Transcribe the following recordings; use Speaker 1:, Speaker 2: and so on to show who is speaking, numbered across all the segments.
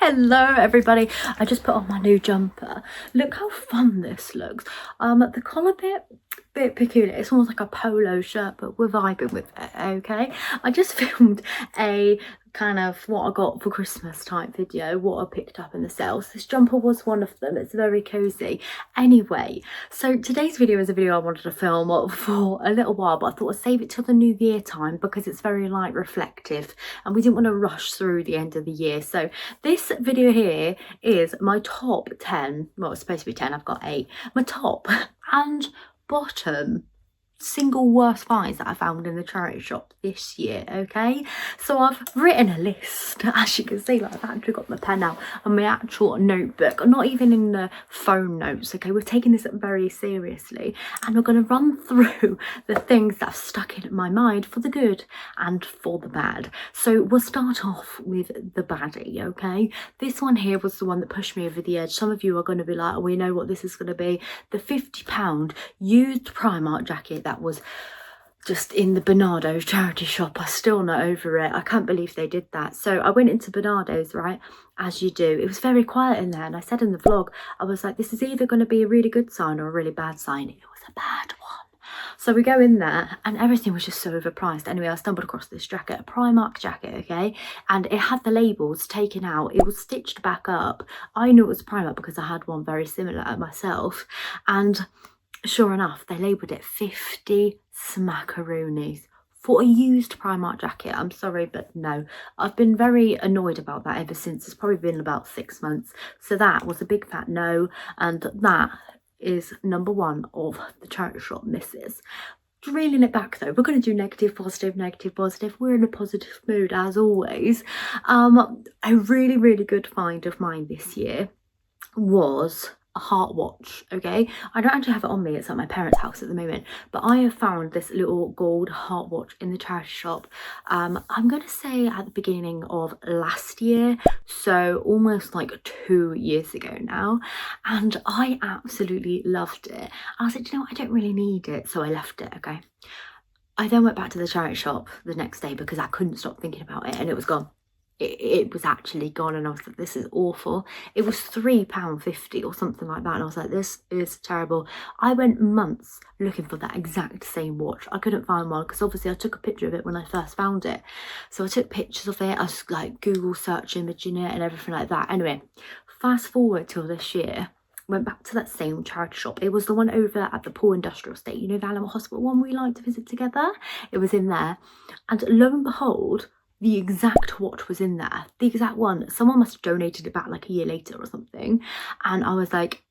Speaker 1: Hello everybody, I just put on my new jumper. Look how fun this looks. The collar bit peculiar. It's almost like a polo shirt, but we're vibing with it, okay? I just filmed a kind of what I got for Christmas type video, what I picked up in the sales. This jumper was one of them. It's very cozy. Anyway, so today's video is a video I wanted to film for a little while, but I thought I'd save it till the new year time because it's very like reflective and we didn't want to rush through the end of the year. So this video here is my top 10, well it's supposed to be 10, I've got 8, my top and bottom single worst finds that I found in the charity shop this year, okay? So I've written a list, as you can see, like I've actually got my pen out and my actual notebook, not even in the phone notes, okay? We're taking this very seriously and we're going to run through the things that have stuck in my mind for the good and for the bad. So we'll start off with the baddie, okay? This one here was the one that pushed me over the edge. Some of you are going to be like, oh, we know what this is going to be. The £50 used Primark jacket that was just in the Bernardo's charity shop. I'm still not over it. I can't believe they did that. So I went into Bernardo's, right, as you do. It was very quiet in there, and I said in the vlog, I was like, this is either going to be a really good sign or a really bad sign. It was a bad one. So we go in there and everything was just so overpriced. Anyway, I stumbled across this jacket, a Primark jacket, okay? And it had the labels taken out. It was stitched back up. I knew it was Primark because I had one very similar at myself. And sure enough, they labelled it 50 smackaroonies for a used Primark jacket. I'm sorry, but no. I've been very annoyed about that ever since. It's probably been about 6 months. So that was a big fat no. And that is number 1 of the charity shop misses. Reeling it back though, we're going to do negative, positive, negative, positive. We're in a positive mood as always. A really, really good find of mine this year was a heart watch, okay? I don't actually have it on me, it's at my parents' house at the moment, but I have found this little gold heart watch in the charity shop. I'm going to say at the beginning of last year, so almost like 2 years ago now, and I absolutely loved it. I was like, you know what, I don't really need it, so I left it, okay? I then went back to the charity shop the next day because I couldn't stop thinking about it and it was gone. It was actually gone, and I was like, this is awful. It was £3.50 or something like that, and I was like, this is terrible. I went months looking for that exact same watch. I couldn't find one because obviously I took a picture of it when I first found it, so I took pictures of it. I was like Google search imaging it and everything like that. Anyway, fast forward till this year, went back to that same charity shop. It was the one over at the Pool Industrial Estate, you know, the Animal Hospital one we like to visit together. It was in there, and lo and behold, the exact watch was in there, the exact one. Someone must have donated it back like a year later or something. And I was like,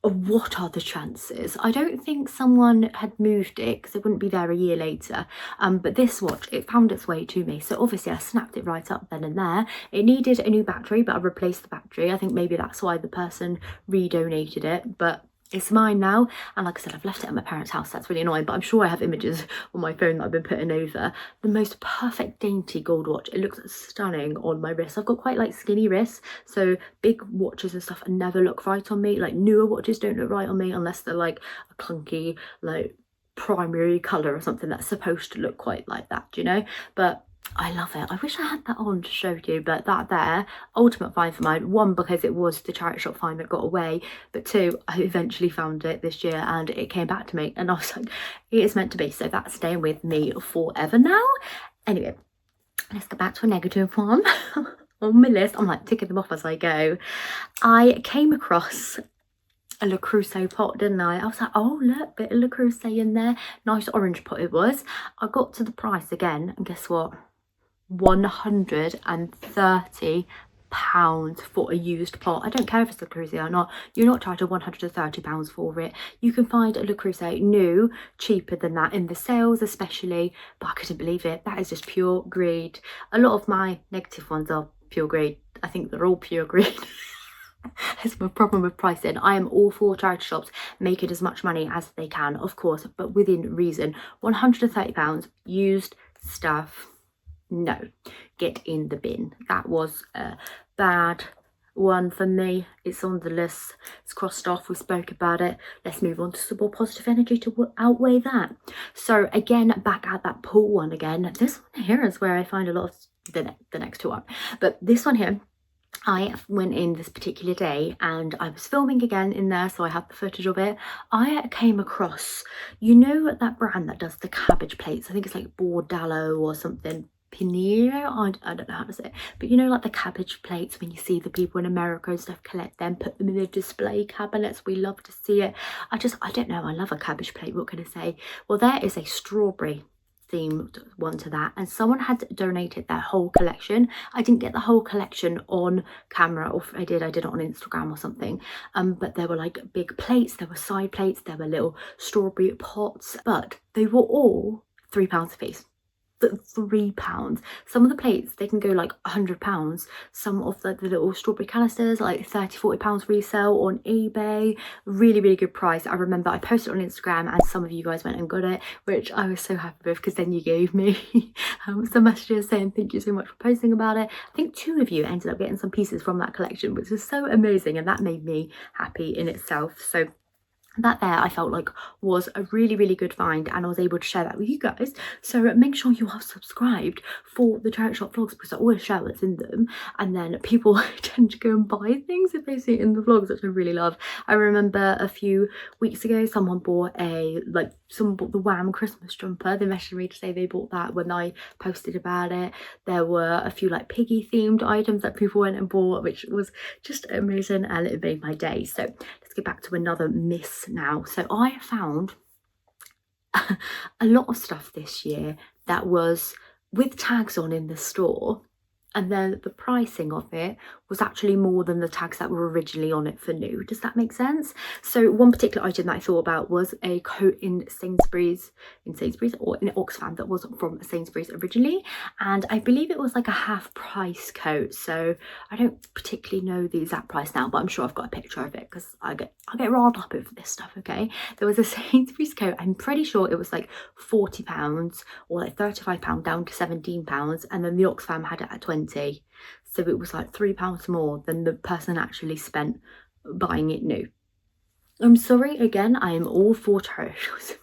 Speaker 1: what are the chances? I don't think someone had moved it because it wouldn't be there a year later. But this watch, it found its way to me. So obviously I snapped it right up then and there. It needed a new battery, but I replaced the battery. I think maybe that's why the person redonated it, but it's mine now. And like I said, I've left it at my parents' house. That's really annoying, but I'm sure I have images on my phone that I've been putting over. The most perfect dainty gold watch. It looks stunning on my wrist. I've got quite like skinny wrists, so big watches and stuff never look right on me. Like newer watches don't look right on me unless they're like a clunky like primary colour or something that's supposed to look quite like that, you know? But I love it. I wish I had that on to show you, but that there, ultimate find for mine. 1, because it was the charity shop find that got away, but 2, I eventually found it this year and it came back to me and I was like, it is meant to be. So that's staying with me forever now. Anyway, let's get back to a negative one on my list. I'm like ticking them off as I go. I came across a Le Creuset pot, didn't I? I was like, oh look, bit of Le Creuset in there. Nice orange pot it was. I got to the price again and guess what? £130 for a used pot. I don't care if it's Le Creuset or not. You're not charged £130 for it. You can find a Le Creuset new cheaper than that in the sales especially, but I couldn't believe it. That is just pure greed. A lot of my negative ones are pure greed. I think they're all pure greed. That's my problem with pricing. I am all for charity shops making as much money as they can, of course, but within reason. £130 used stuff, no, get in the bin. That was a bad one for me. It's on the list, it's crossed off, we spoke about it. Let's move on to some more positive energy to outweigh that. So again, back at that pool one again. This one here is where I find a lot of the next two on, but this one here I went in this particular day and I was filming again in there, so I have the footage of it. I came across, you know, that brand that does the cabbage plates. I think it's like Bordallo or something. Pinero, I don't know how to say it, but you know, like the cabbage plates, when you see the people in America and stuff collect them, put them in the display cabinets. We love to see it. I don't know, I love a cabbage plate, what can I say? Well, there is a strawberry themed one to that, and someone had donated their whole collection. I didn't get the whole collection on camera, or if I did it on Instagram or something, but there were like big plates, there were side plates, there were little strawberry pots, but they were all £3 a piece. £3. Some of the plates, they can go like £100. Some of the little strawberry canisters, like £30-40 resale on eBay. Really good price. I remember I posted on Instagram and some of you guys went and got it, which I was so happy with, because then you gave me some messages saying thank you so much for posting about it. I think 2 of you ended up getting some pieces from that collection, which was so amazing, and that made me happy in itself. So that there, I felt like, was a really good find, and I was able to share that with you guys. So make sure you are subscribed for the charity shop vlogs, because I always share what's in them, and then people tend to go and buy things if they see it in the vlogs, which I really love. I remember a few weeks ago someone bought the Wham Christmas jumper. They messaged me to say they bought that when I posted about it. There were a few like piggy themed items that people went and bought, which was just amazing, and it made my day. So let's get back to another miss now. So I found a lot of stuff this year that was with tags on in the store, and then the pricing of it was actually more than the tags that were originally on it for new. Does that make sense? So one particular item that I thought about was a coat in Sainsbury's or in Oxfam that was from Sainsbury's originally, and I believe it was like a half price coat. So I don't particularly know the exact price now, but I'm sure I've got a picture of it, because I get riled up over this stuff. Okay, there was a Sainsbury's coat, I'm pretty sure it was like £40 or like £35 down to £17, and then the Oxfam had it at 20. So it was like £3 more than the person actually spent buying it new. I'm sorry, again, I am all for charity shops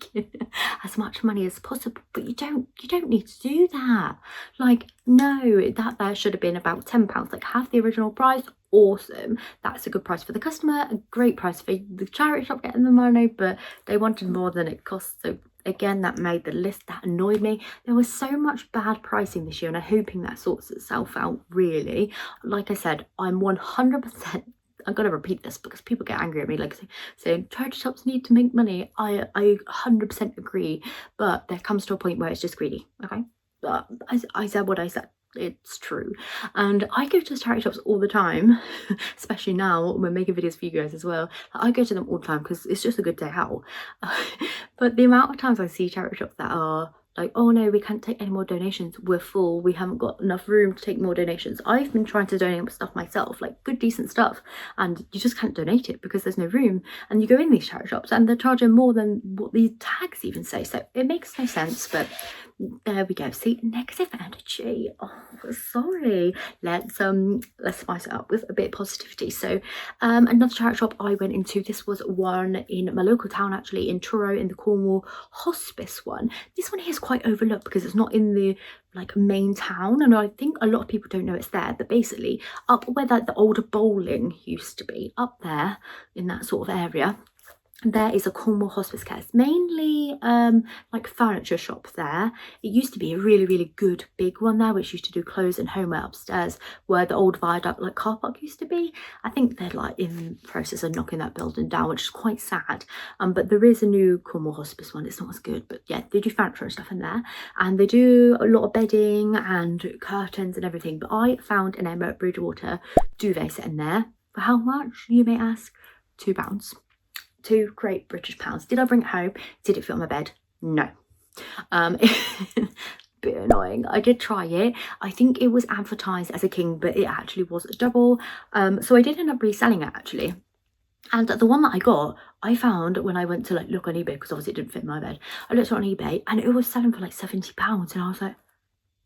Speaker 1: making as much money as possible, but you don't need to do that. Like, no, that there should have been about £10, like half the original price. Awesome, that's a good price for the customer, a great price for the charity shop getting the money, but they wanted more than it cost. So again, that made the list. That annoyed me. There was so much bad pricing this year, and I'm hoping that sorts itself out, really. Like I said, I'm 100%, I'm gonna repeat this because people get angry at me, like saying charity shops need to make money. I 100% agree, but there comes to a point where it's just greedy. Okay, but I said what I said. It's true, and I go to charity shops all the time, especially now we're making videos for you guys as well. I go to them all the time because it's just a good day out. But the amount of times I see charity shops that are like, oh no, we can't take any more donations, we're full, we haven't got enough room to take more donations. I've been trying to donate stuff myself, like good decent stuff, and you just can't donate it because there's no room. And you go in these charity shops and they're charging more than what these tags even say, so it makes no sense. But there we go. See, negative energy. Oh, sorry. Let's spice it up with a bit of positivity. So another charity shop I went into, this was one in my local town, actually, in Truro, in the Cornwall hospice one. This one here is quite overlooked because it's not in the like main town, and I think a lot of people don't know it's there. But basically, up where the older bowling used to be, up there in that sort of area, there is a Cornwall hospice care. It's mainly like furniture shop there. It used to be a really good big one there, which used to do clothes and homeware upstairs, where the old viaduct like car park used to be. I think they're like in the process of knocking that building down, which is quite sad. But there is a new Cornwall hospice one. It's not as good, but yeah, they do furniture and stuff in there, and they do a lot of bedding and curtains and everything. But I found an Emma Bridgewater duvet set in there. For how much, you may ask? £2. 2 great British pounds. Did I bring it home? Did it fit on my bed? No. Bit annoying. I did try it. I think it was advertised as a king, but it actually was a double. So I did end up reselling it, actually. And the one that I got, I found when I went to like look on eBay, because obviously it didn't fit in my bed. I looked on eBay and it was selling for like £70, and I was like,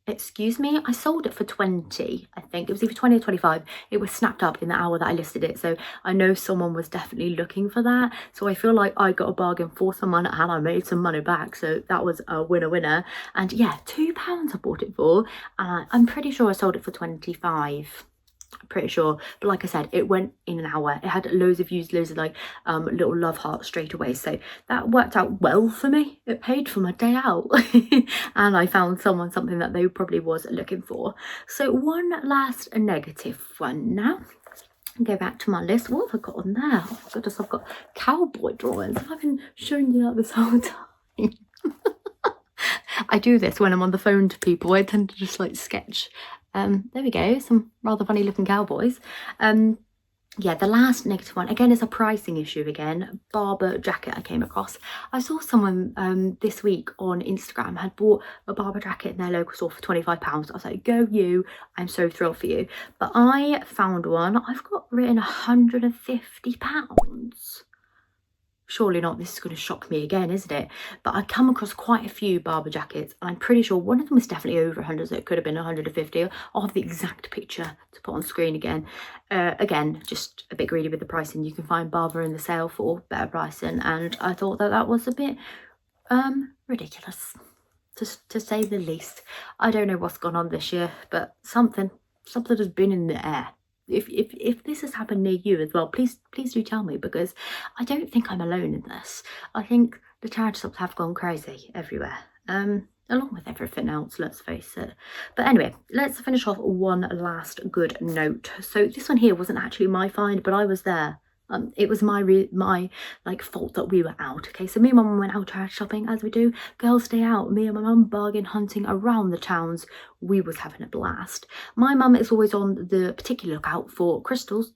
Speaker 1: excuse me. I sold it for 20, I think it was either 20 or 25. It was snapped up in the hour that I listed it, so I know someone was definitely looking for that. So I feel like I got a bargain for someone and I made some money back, so that was a winner. And yeah, £2 I bought it for, and I'm pretty sure I sold it for 25. I'm pretty sure. But like I said, it went in an hour. It had loads of views, loads of like little love hearts straight away. So that worked out well for me. It paid for my day out. And I found something that they probably was looking for. So one last negative one now. Go back to my list. What have I got on there? Oh my goodness, I've got cowboy drawings. I've been showing you that this whole time. I do this when I'm on the phone to people. I tend to just like sketch. There we go, some rather funny looking cowboys. Yeah, the last negative one, again, is a pricing issue again. Barber jacket I came across. I saw someone this week on Instagram had bought a barber jacket in their local store for £25. I was like, go you, I'm so thrilled for you. But I found one, I've got written £150. Surely not, this is going to shock me again, isn't it? But I come across quite a few barber jackets, and I'm pretty sure one of them was definitely over 100, so it could have been 150. I'll have the exact picture to put on screen again. Again, just a bit greedy with the pricing. You can find barber in the sale for better pricing, and I thought that was a bit ridiculous, to say the least. I don't know what's gone on this year, but something has been in the air. If this has happened near you as well, please do tell me, because I don't think I'm alone in this. I think the charity shops have gone crazy everywhere, along with everything else, let's face it. But anyway, let's finish off one last good note. So this one here wasn't actually my find, but I was there. It was my like fault that we were out. Okay, so me and my mum went out charity shopping, as we do. Girls day out. Me and my mum bargain hunting around the towns. We was having a blast. My mum is always on the particular lookout for crystal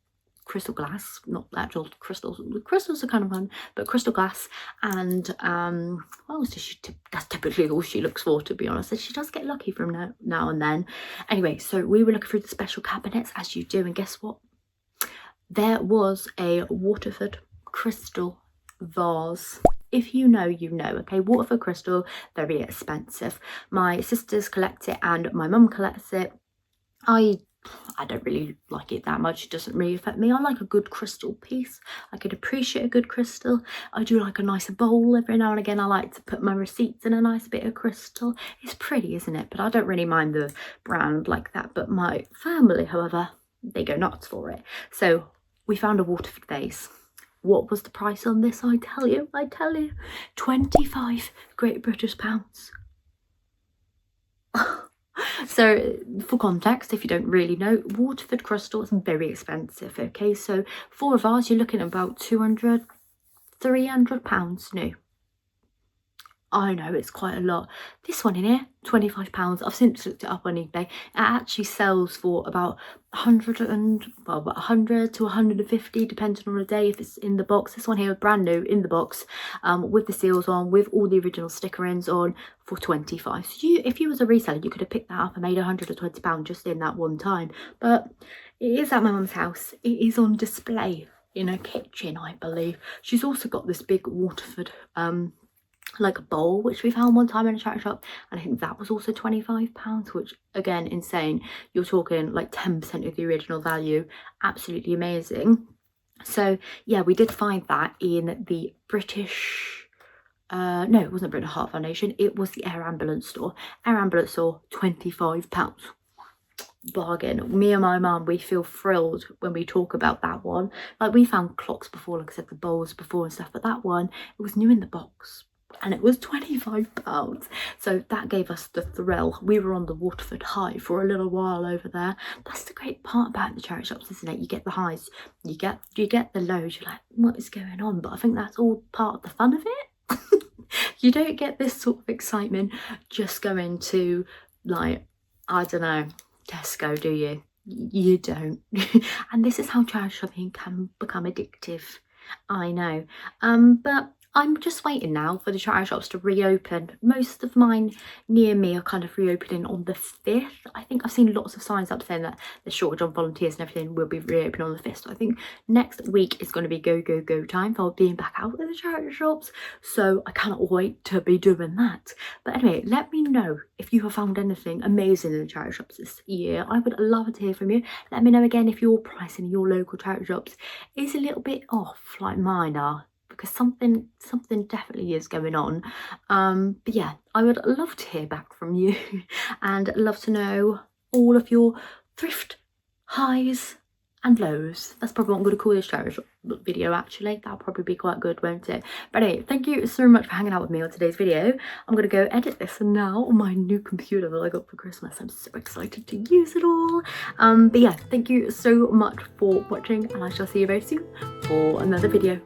Speaker 1: glass, not actual crystals. The crystals are kind of fun, but crystal glass, and what else does she? That's typically all she looks for, to be honest. And she does get lucky from now and then. Anyway, so we were looking through the special cabinets, as you do, and guess what? There was a Waterford crystal vase. If you know, you know. Okay, Waterford crystal, very expensive. My sisters collect it and my mum collects it. I don't really like it that much. It doesn't really affect me. I like a good crystal piece. I could appreciate a good crystal. I do like a nice bowl every now and again. I like to put my receipts in a nice bit of crystal. It's pretty, isn't it? But I don't really mind the brand like that. But my family, however, they go nuts for it. So we found a Waterford vase. What was the price on this? I tell you, 25 Great British pounds. So for context, if you don't really know, Waterford crystal is very expensive. Okay, so for a vase, you're looking at about 200, 300 pounds new. I know, it's quite a lot. This one in here, £25. I've since looked it up on eBay. It actually sells for about 100 to 150, depending on the day, if it's in the box. This one here, brand new, in the box, with the seals on, with all the original stickerings on, for 25. So if you was a reseller, you could have picked that up and made £120 just in that one time. But it is at my mum's house. It is on display in her kitchen, I believe. She's also got this big Waterford like a bowl, which we found one time in a charity shop, and I think that was also £25, which, again, insane. You're talking like 10% of the original value. Absolutely amazing. So yeah, we did find that in the British no, it wasn't British Heart Foundation, it was the Air Ambulance store. Air Ambulance store, £25. Bargain. Me and my mum, we feel thrilled when we talk about that one. Like, we found clocks before, like I said, the bowls before and stuff, but that one, it was new in the box and it was £25. So that gave us the thrill. We were on the Waterford high for a little while over there. That's the great part about the charity shops, isn't it? You get the highs, you get the lows. You're like, what is going on? But I think that's all part of the fun of it. You don't get this sort of excitement just going to, like, I don't know, Tesco, do you? You don't. And this is how charity shopping can become addictive. I know. But I'm just waiting now for the charity shops to reopen. Most of mine near me are kind of reopening on the 5th. I think I've seen lots of signs up saying that the shortage on volunteers and everything will be reopening on the 5th. So I think next week is going to be go time for being back out at the charity shops. So I cannot wait to be doing that. But anyway, let me know if you have found anything amazing in the charity shops this year. I would love to hear from you. Let me know again if your pricing in your local charity shops is a little bit off like mine are, because something definitely is going on. But yeah, I would love to hear back from you and love to know all of your thrift highs and lows. That's probably what I'm going to call this challenge video actually. That'll probably be quite good, won't it? But anyway, thank you so much for hanging out with me on today's video. I'm going to go edit this now on my new computer that I got for Christmas. I'm so excited to use it all. But yeah, thank you so much for watching, and I shall see you very soon for another video.